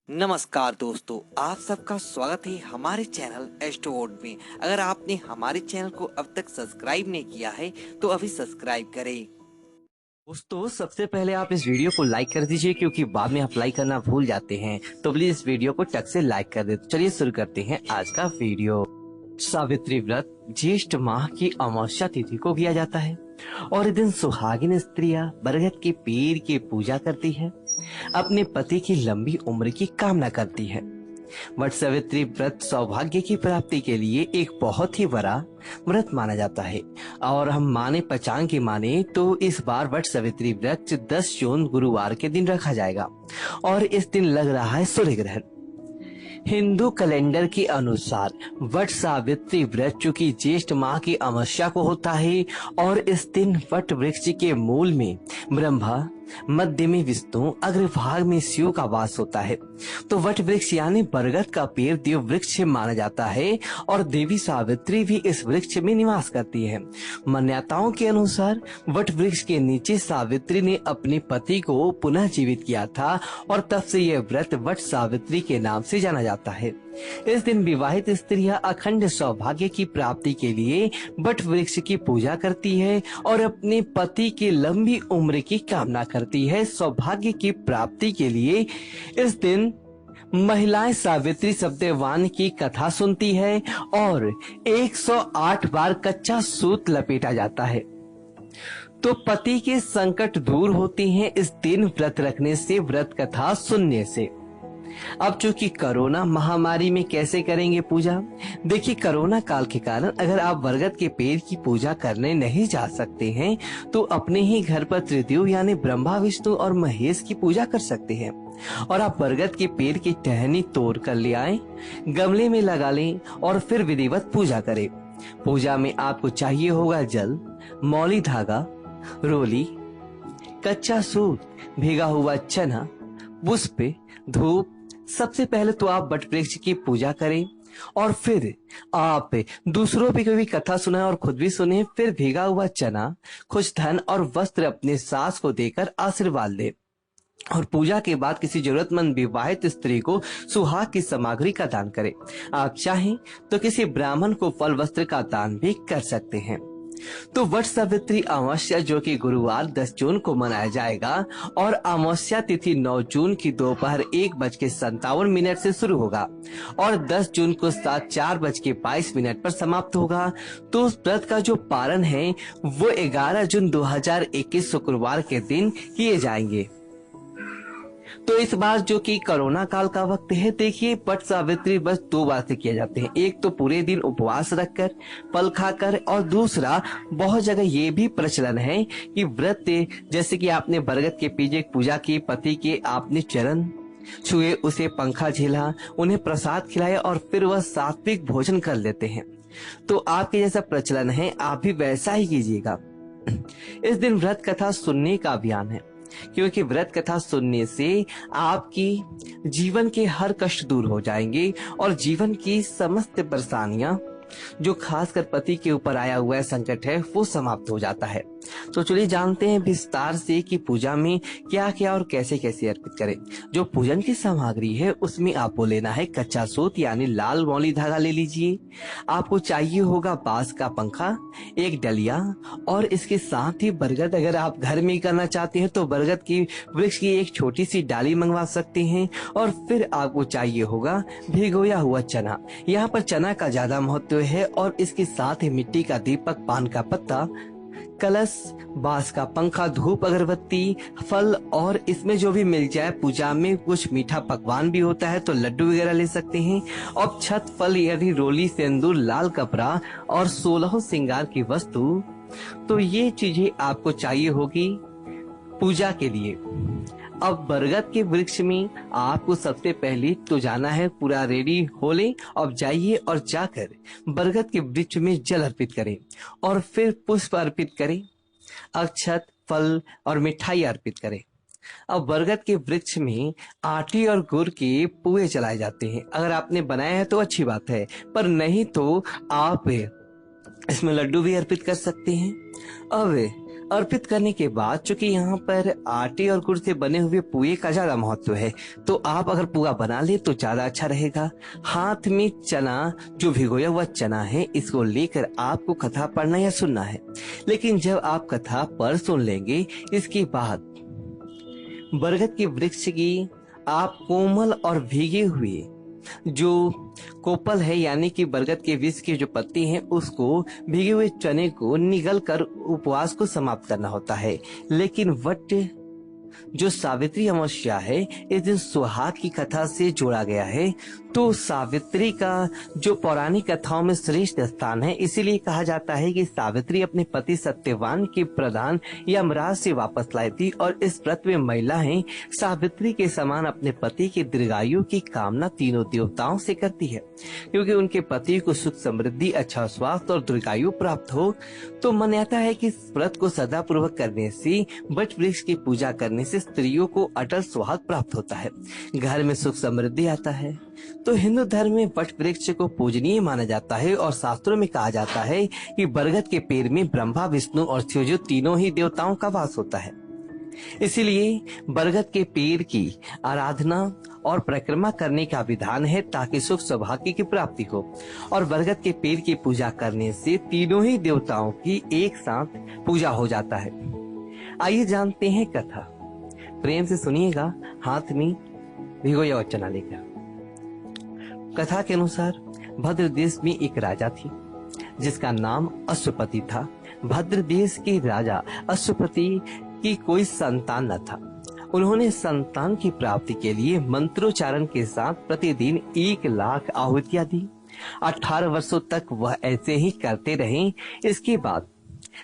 नमस्कार दोस्तों, आप सबका स्वागत है हमारे चैनल एस्ट्रोवर्ड में। अगर आपने हमारे चैनल को अब तक सब्सक्राइब नहीं किया है तो अभी सब्सक्राइब करें। दोस्तों, सबसे पहले आप इस वीडियो को लाइक कर दीजिए क्योंकि बाद में आप लाइक करना भूल जाते हैं। तो प्लीज इस वीडियो को टक से लाइक कर दे। तो चलिए शुरू करते हैं आज का वीडियो। सावित्री व्रत ज्येष्ठ माह की अमावस्या तिथि को किया जाता है और इस दिन सुहागिन स्त्रियां बरगद के पेड़ की पूजा करती है, अपने पति की लंबी उम्र की कामना करती है। वट सावित्री व्रत सौभाग्य की प्राप्ति के लिए एक बहुत ही बड़ा व्रत माना जाता है और हम माने पंचांग की माने तो इस बार वट सावित्री व्रत 10 जून गुरुवार के दिन रखा जाएगा और इस दिन लग रहा है सूर्य ग्रहण। हिंदू कैलेंडर के अनुसार वट सावित्री व्रत चूंकि ज्येष्ठ माह की अमावस्या को होता है और इस दिन वट वृक्ष के मूल में ब्रह्मा, मध्य में विष्णु, अग्रभाग में शिव का वास होता है। तो वट वृक्ष यानी बरगद का पेड़ देव वृक्ष माना जाता है और देवी सावित्री भी इस वृक्ष में निवास करती है। मान्यताओं के अनुसार वट वृक्ष के नीचे सावित्री ने अपने पति को पुनः जीवित किया था और तब से यह व्रत वट सावित्री के नाम से जाना जाता है। इस दिन विवाहित स्त्रियां अखंड सौभाग्य की प्राप्ति के लिए वट वृक्ष की पूजा करती है और अपने पति की लंबी उम्र की कामना करती है। सौभाग्य की प्राप्ति के लिए इस दिन महिलाएं सावित्री सत्यवान की कथा सुनती है और 108 बार कच्चा सूत लपेटा जाता है तो पति के संकट दूर होते हैं इस दिन व्रत रखने से, व्रत कथा सुनने से। अब चूंकि कोरोना महामारी में कैसे करेंगे पूजा? देखिए, कोरोना काल के कारण अगर आप बरगद के पेड़ की पूजा करने नहीं जा सकते हैं तो अपने ही घर पर त्रिदेव यानी ब्रह्मा, विष्णु और महेश की पूजा कर सकते हैं और आप बरगद के पेड़ की टहनी तोड़ कर ले आए, गमले में लगा लें और फिर विधिवत पूजा करें। पूजा में आपको चाहिए होगा जल, मौली धागा, रोली, कच्चा सूत, भीगा हुआ चना, पुष्प, धूप। सबसे पहले तो आप वट वृक्ष की पूजा करें और फिर आप दूसरों पे भी कथा सुनाएं और खुद भी सुने। फिर भीगा हुआ चना, कुछ धन और वस्त्र अपने सास को देकर आशीर्वाद ले और पूजा के बाद किसी जरूरतमंद विवाहित स्त्री को सुहाग की सामग्री का दान करें। आप चाहें तो किसी ब्राह्मण को फल वस्त्र का दान भी कर सकते हैं। तो वट सावित्री अमावस्या जो कि गुरुवार 10 जून को मनाया जाएगा और अमावस्या तिथि 9 जून की दोपहर 1:57 से शुरू होगा और 10 जून को 4:22 पर समाप्त होगा। तो उस व्रत का जो पारण है वो 11 जून 2021 शुक्रवार के दिन किए जाएंगे। तो इस बार जो कि कोरोना काल का वक्त है, देखिए वट सावित्री बस 2 बार से किए जाते हैं। एक तो पूरे दिन उपवास रखकर, फल खाकर, और दूसरा बहुत जगह ये भी प्रचलन है कि व्रत जैसे कि आपने बरगद के पीछे पूजा की, पति के आपने चरण छुए, उसे पंखा झेला, उन्हें प्रसाद खिलाया और फिर वह सात्विक भोजन कर लेते हैं। तो आपके जैसा प्रचलन है, आप भी वैसा ही कीजिएगा। इस दिन व्रत कथा सुनने का अभियान है क्योंकि व्रत कथा सुनने से आपकी जीवन के हर कष्ट दूर हो जाएंगे और जीवन की समस्त परेशानियां जो खासकर पति के ऊपर आया हुआ संकट है वो समाप्त हो जाता है। तो चलिए जानते हैं विस्तार से कि पूजा में क्या क्या और कैसे कैसे अर्पित करें। जो पूजन की सामग्री है उसमें आपको लेना है कच्चा सूत यानी लाल मौली धागा ले लीजिए। आपको चाहिए होगा बांस का पंखा, एक डलिया और इसके साथ ही बरगद, अगर आप घर में करना चाहते हैं तो बरगद की वृक्ष की एक छोटी सी डाली मंगवा सकते हैं और फिर आपको चाहिए होगा भिगोया हुआ चना। यहाँ पर चना का ज्यादा महत्व है और इसके साथ ही मिट्टी का दीपक, पान का पत्ता, कलश, बांस का पंखा, धूप, अगरबत्ती, फल और इसमें जो भी मिल जाए। पूजा में कुछ मीठा पकवान भी होता है तो लड्डू वगैरह ले सकते हैं और छत, फल यदि रोली, सिंदूर, लाल कपड़ा और 16 श्रृंगार की वस्तु। तो ये चीजें आपको चाहिए होगी पूजा के लिए। अब बरगद के वृक्ष में आपको सबसे पहले तो जाना है, पूरा रेडी हो ले और जाइए और जाकर बरगद के वृक्ष में जल अर्पित करें और फिर पुष्प अर्पित करें, अक्षत, फल और मिठाई अर्पित करें। अब बरगद के वृक्ष में आटी और गुड़ के पुए चलाए जाते हैं। अगर आपने बनाया है तो अच्छी बात है, पर नहीं तो आप इसमें लड्डू भी अर्पित कर सकते हैं। अब अर्पित करने के बाद चूंकि यहाँ पर आटे और गुड़ से बने हुए पुए का ज्यादा महत्व है, तो आप अगर पुआ बना ले तो ज्यादा अच्छा रहेगा। हाथ में चना, जो भिगोया हुआ चना है, इसको लेकर आपको कथा पढ़ना या सुनना है। लेकिन जब आप कथा पढ़ सुन लेंगे, इसके बाद बरगद के वृक्ष की आप कोमल और भीगे हुए जो कोपल है, यानी कि बरगद के वृक्ष की जो पत्ती है, उसको भीगे हुए चने को निगल कर उपवास को समाप्त करना होता है। लेकिन वट जो सावित्री अमावस्या है, इस दिन सुहाग की कथा से जोड़ा गया है। तो सावित्री का जो पौराणिक कथाओं में श्रेष्ठ स्थान है, इसीलिए कहा जाता है कि सावित्री अपने पति सत्यवान के प्रदान यमराज से वापस लाई थी। और इस व्रत में महिलाएं सावित्री के समान अपने पति की दीर्घायु की कामना तीनों देवताओं से करती है, क्योंकि उनके पति को सुख समृद्धि, अच्छा स्वास्थ्य और दीर्घायु प्राप्त हो। तो मान्यता है कि इस व्रत को सदा पूर्वक करने से, वट वृक्ष की पूजा करने से स्त्रियों को अटल सुहाग प्राप्त होता है, घर में सुख समृद्धि आता है। तो हिंदू धर्म में वट वृक्ष को पूजनीय माना जाता है और शास्त्रों में कहा जाता है कि बरगद के पेड़ में ब्रह्मा, विष्णु और शिव जो तीनों ही देवताओं का वास होता है। इसीलिए बरगद के पेड़ की आराधना और परिक्रमा करने का विधान है, ताकि सुख सौभाग्य की प्राप्ति हो। और बरगद के पेड़ की पूजा करने से तीनों ही देवताओं की एक साथ पूजा हो जाता है। आइए जानते हैं कथा, प्रेम से सुनिएगा, हाथ में भिगोया हुआ चना लेकर। कथा के अनुसार भद्र देश में एक राजा थी, जिसका नाम अश्वपति था। भद्र देश के राजा अश्वपति की कोई संतान न था। उन्होंने संतान की प्राप्ति के लिए मंत्रोच्चारण के साथ प्रतिदिन 1,00,000 आहुतियां दी। 18 वर्षों तक वह ऐसे ही करते रहे। इसके बाद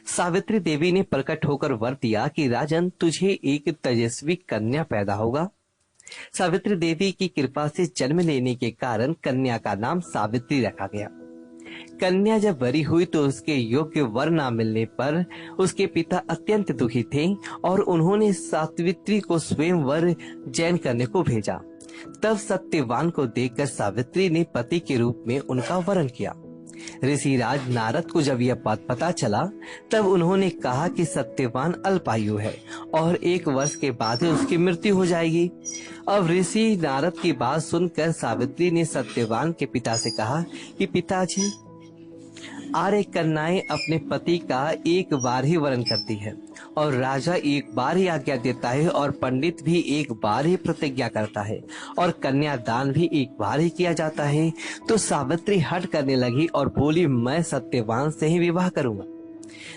सावित्री देवी ने प्रकट होकर वर दिया कि राजन, तुझे एक तेजस्वी कन्या पैदा होगा। सावित्री देवी की कृपा से जन्म लेने के कारण कन्या का नाम सावित्री रखा गया। कन्या जब बड़ी हुई तो उसके योग्य वर न मिलने पर उसके पिता अत्यंत दुखी थे और उन्होंने सावित्री को स्वयं वर चयन करने को भेजा। तब सत्यवान को देखकर सावित्री ने पति के रूप में उनका वरण किया। ऋषिराज नारद को जब यह बात पता चला, तब उन्होंने कहा कि सत्यवान अल्पायु है और 1 वर्ष के बाद उसकी मृत्यु हो जाएगी। अब ऋषि नारद की बात सुनकर सावित्री ने सत्यवान के पिता से कहा कि पिताजी, आर्य कन्याएं अपने पति का एक बार ही वरण करती है और राजा एक बार ही आज्ञा देता है और पंडित भी एक बार ही प्रतिज्ञा करता है और कन्यादान भी एक बार ही किया जाता है। तो सावित्री हट करने लगी और बोली, मैं सत्यवान से ही विवाह करूंगा।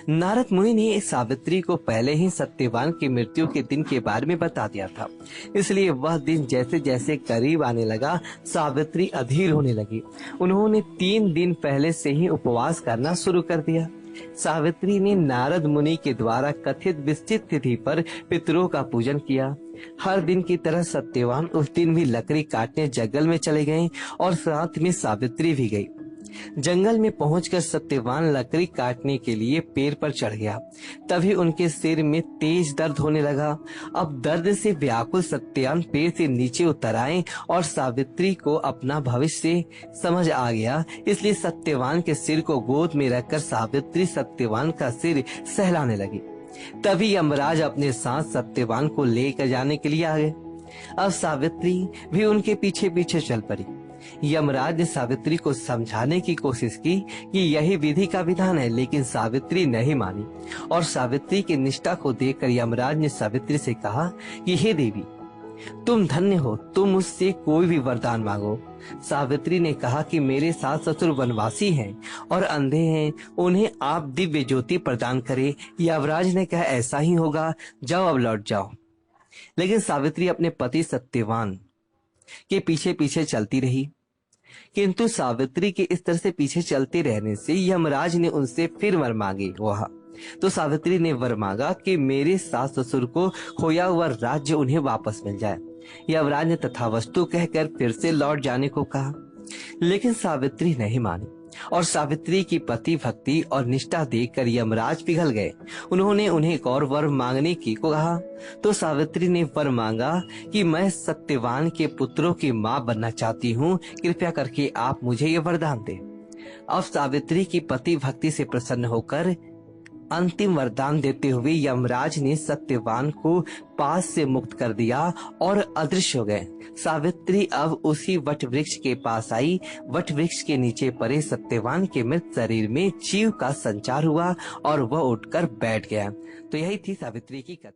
नारद मुनि ने सावित्री को पहले ही सत्यवान की मृत्यु के दिन के बारे में बता दिया था, इसलिए वह दिन जैसे जैसे करीब आने लगा, सावित्री अधीर होने लगी। उन्होंने 3 दिन पहले से ही उपवास करना शुरू कर दिया। सावित्री ने नारद मुनि के द्वारा कथित विस्तृत तिथि पर पितरों का पूजन किया। हर दिन की तरह सत्यवान उस दिन भी लकड़ी काटने जंगल में चले गए और साथ में सावित्री भी गई। जंगल में पहुंचकर सत्यवान लकड़ी काटने के लिए पेड़ पर चढ़ गया। तभी उनके सिर में तेज दर्द होने लगा। अब दर्द से व्याकुल सत्यवान पेड़ से नीचे उतर आए और सावित्री को अपना भविष्य समझ आ गया, इसलिए सत्यवान के सिर को गोद में रखकर सावित्री सत्यवान का सिर सहलाने लगी। तभी यमराज अपने साथ सत्यवान को लेकर जाने के लिए आ गए। अब सावित्री भी उनके पीछे पीछे चल पड़ी। यमराज ने सावित्री को समझाने की कोशिश की कि यही विधि का विधान है, लेकिन सावित्री नहीं मानी और सावित्री की निष्ठा को देखकर यमराज ने सावित्री से कहा कि हे देवी, तुम धन्य हो, तुम मुझसे कोई भी वरदान मांगो। सावित्री ने कहा कि मेरे सास ससुर वनवासी हैं और अंधे हैं, उन्हें आप दिव्य ज्योति प्रदान करें। यमराज ने कहा ऐसा ही होगा, जाओ अब लौट जाओ। लेकिन सावित्री अपने पति सत्यवान के पीछे पीछे चलती रही, किंतु सावित्री के इस तरह से पीछे चलते रहने से यमराज ने उनसे फिर वर मांगी। वह तो सावित्री ने वर मांगा कि मेरे सास ससुर को खोया हुआ राज्य उन्हें वापस मिल जाए। यमराज ने तथावस्तु कहकर फिर से लौट जाने को कहा, लेकिन सावित्री नहीं मानी और सावित्री की पति भक्ति और निष्ठा देखकर यमराज पिघल गए। उन्होंने उन्हें एक और वर मांगने की को कहा, तो सावित्री ने वर मांगा कि मैं सत्यवान के पुत्रों की माँ बनना चाहती हूँ, कृपया करके आप मुझे ये वरदान दें। अब सावित्री की पति भक्ति से प्रसन्न होकर अंतिम वरदान देते हुए यमराज ने सत्यवान को पास से मुक्त कर दिया और अदृश्य हो गए। सावित्री अब उसी वट वृक्ष के पास आई। वट वृक्ष के नीचे पड़े सत्यवान के मृत शरीर में जीव का संचार हुआ और वह उठकर बैठ गया। तो यही थी सावित्री की कथा।